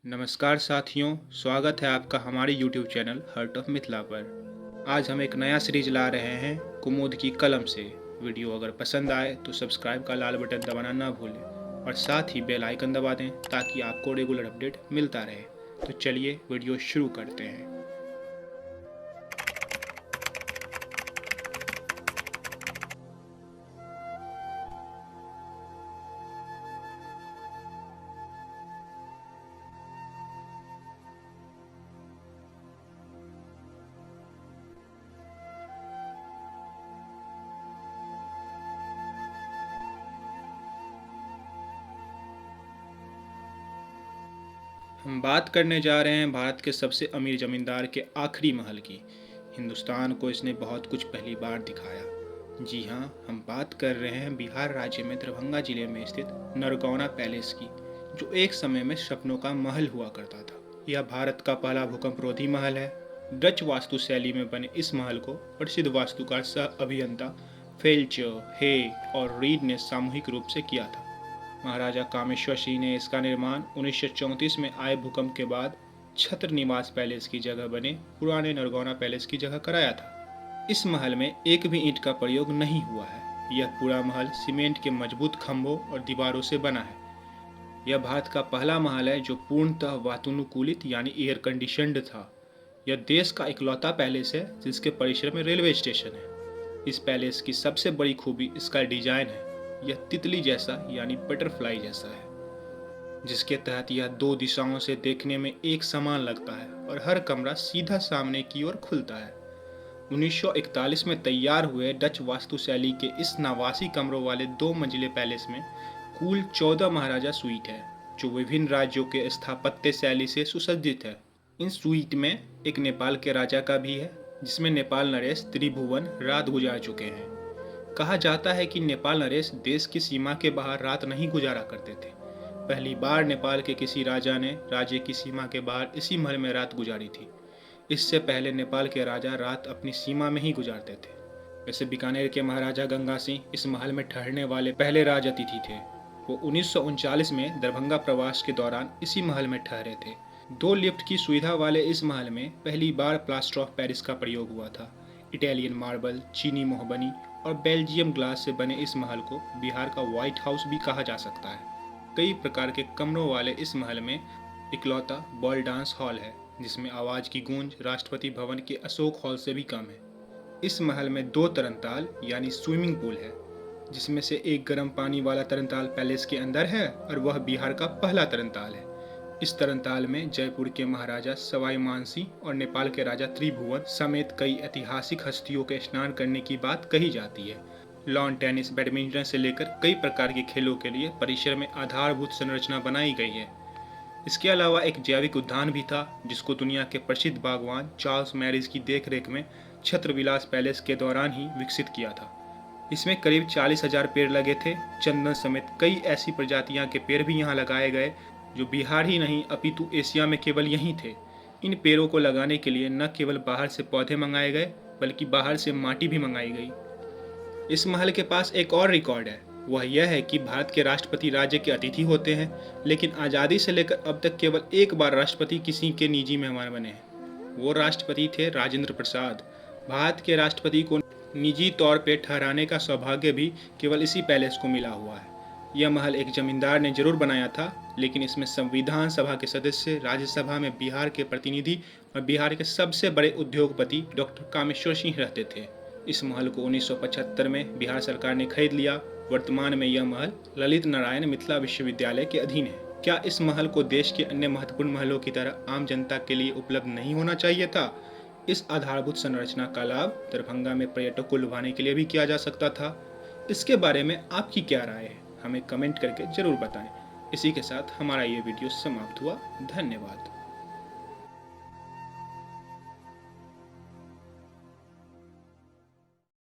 नमस्कार साथियों, स्वागत है आपका हमारे YouTube channel hurt of Mithila पर। आज हम एक नया सीरीज ला रहे हैं कुमुद की कलम से। वीडियो अगर पसंद आए तो सब्सक्राइब का लाल बटन दबाना ना भूलें और साथ ही बेल आइकन दबा दें ताकि आपको रेगुलर अपडेट मिलता रहे। तो चलिए वीडियो शुरू करते हैं। हम बात करने जा रहे हैं भारत के सबसे अमीर जमींदार के आखिरी महल की। हिंदुस्तान को इसने बहुत कुछ पहली बार दिखाया। जी हाँ, हम बात कर रहे हैं बिहार राज्य में दरभंगा जिले में स्थित नरगौना पैलेस की, जो एक समय में सपनों का महल हुआ करता था। यह भारत का पहला भूकंपरोधी महल है। डच वास्तुशैली में बने इस महल को प्रसिद्ध वास्तुकार सह अभियंता फेल्चर, हे और रीड ने सामूहिक रूप से किया था। महाराजा कामेश्वर सिंह ने इसका निर्माण 1934 में आए भूकंप के बाद छत्र निवास पैलेस की जगह बने पुराने नरगौना पैलेस की जगह कराया था। इस महल में एक भी ईंट का प्रयोग नहीं हुआ है। यह पूरा महल सीमेंट के मजबूत खंभों और दीवारों से बना है। यह भारत का पहला महल है जो पूर्णतः वातानुकूलित यानी एयर कंडीशनड था। यह देश का इकलौता पैलेस है जिसके परिसर में रेलवे स्टेशन है। इस पैलेस की सबसे बड़ी खूबी इसका डिजाइन है। यह तितली जैसा यानी बटरफ्लाई जैसा है, जिसके तहत यह दो दिशाओं से देखने में एक समान लगता है और हर कमरा सीधा सामने की ओर खुलता है। 1941 में तैयार हुए डच वास्तुशैली के इस नवासी कमरों वाले 2 मंजिले पैलेस में कुल 14 महाराजा स्वीट है, जो विभिन्न राज्यों के स्थापत्य शैली से सुसज्जित है। इन स्वीट में एक नेपाल के राजा का भी है, जिसमें नेपाल नरेश त्रिभुवन रात गुजार चुके हैं। कहा जाता है कि नेपाल नरेश देश की सीमा के बाहर रात नहीं गुजारा करते थे। पहली बार नेपाल के किसी राजा ने राज्य की सीमा के बाहर इसी महल में रात गुजारी थी। इससे पहले नेपाल के राजा रात अपनी सीमा में ही गुजारते थे। वैसे बीकानेर के महाराजा गंगा सिंह इस महल में ठहरने वाले पहले राज अतिथि थे। वो 1939 में दरभंगा प्रवास के दौरान इसी महल में ठहरे थे। 2 लिफ्ट की सुविधा वाले इस महल में पहली बार प्लास्टर ऑफ पेरिस का प्रयोग हुआ था। इटालियन मार्बल, चीनी मोहबनी और बेल्जियम ग्लास से बने इस महल को बिहार का व्हाइट हाउस भी कहा जा सकता है। कई प्रकार के कमरों वाले इस महल में इकलौता बॉल डांस हॉल है, जिसमें आवाज की गूंज राष्ट्रपति भवन के अशोक हॉल से भी कम है। इस महल में 2 तरनताल यानी स्विमिंग पूल है, जिसमें से एक गर्म पानी वाला तरनताल पैलेस के अंदर है और वह बिहार का पहला तरनताल है। इस तरनताल में जयपुर के महाराजा सवाई मानसिंह और नेपाल के राजा त्रिभुवन समेत कई ऐतिहासिक हस्तियों के स्नान करने की बात कही जाती है। लॉन टेनिस, बैडमिंटन से लेकर कई प्रकार के खेलों के लिए परिसर में आधारभूत संरचना बनाई गई है। इसके अलावा एक जैविक उद्यान भी था, जिसको दुनिया के प्रसिद्ध बागवान चार्ल्स मैरिज की देखरेख में छत्रविलास पैलेस के दौरान ही विकसित किया था। इसमें करीब 40,000 पेड़ लगे थे। चंदन समेत कई ऐसी प्रजातियां के पेड़ भी यहाँ लगाए गए, जो बिहार ही नहीं अपितु एशिया में केवल यहीं थे। इन पेड़ों को लगाने के लिए न केवल बाहर से पौधे मंगाए गए, बल्कि बाहर से माटी भी मंगाई गई। इस महल के पास एक और रिकॉर्ड है। वह यह है कि भारत के राष्ट्रपति राज्य के अतिथि होते हैं, लेकिन आज़ादी से लेकर अब तक केवल एक बार राष्ट्रपति किसी के निजी मेहमान बने हैं। वो राष्ट्रपति थे राजेंद्र प्रसाद। भारत के राष्ट्रपति को निजी तौर पर ठहराने का सौभाग्य भी केवल इसी पैलेस को मिला हुआ है। यह महल एक जमींदार ने जरूर बनाया था, लेकिन इसमें संविधान सभा के सदस्य, राज्यसभा में बिहार के प्रतिनिधि और बिहार के सबसे बड़े उद्योगपति डॉक्टर कामेश्वर सिंह रहते थे। इस महल को 1975 में बिहार सरकार ने खरीद लिया। वर्तमान में यह महल ललित नारायण मिथिला विश्वविद्यालय के अधीन है। क्या इस महल को देश के अन्य महत्वपूर्ण महलों की तरह आम जनता के लिए उपलब्ध नहीं होना चाहिए था? इस आधारभूत संरचना का लाभ दरभंगा में पर्यटकों को लुभाने के लिए भी किया जा सकता था। इसके बारे में आपकी क्या राय है? हमें कमेंट करके जरूर बताएं। इसी के साथ हमारा ये वीडियो समाप्त हुआ। धन्यवाद।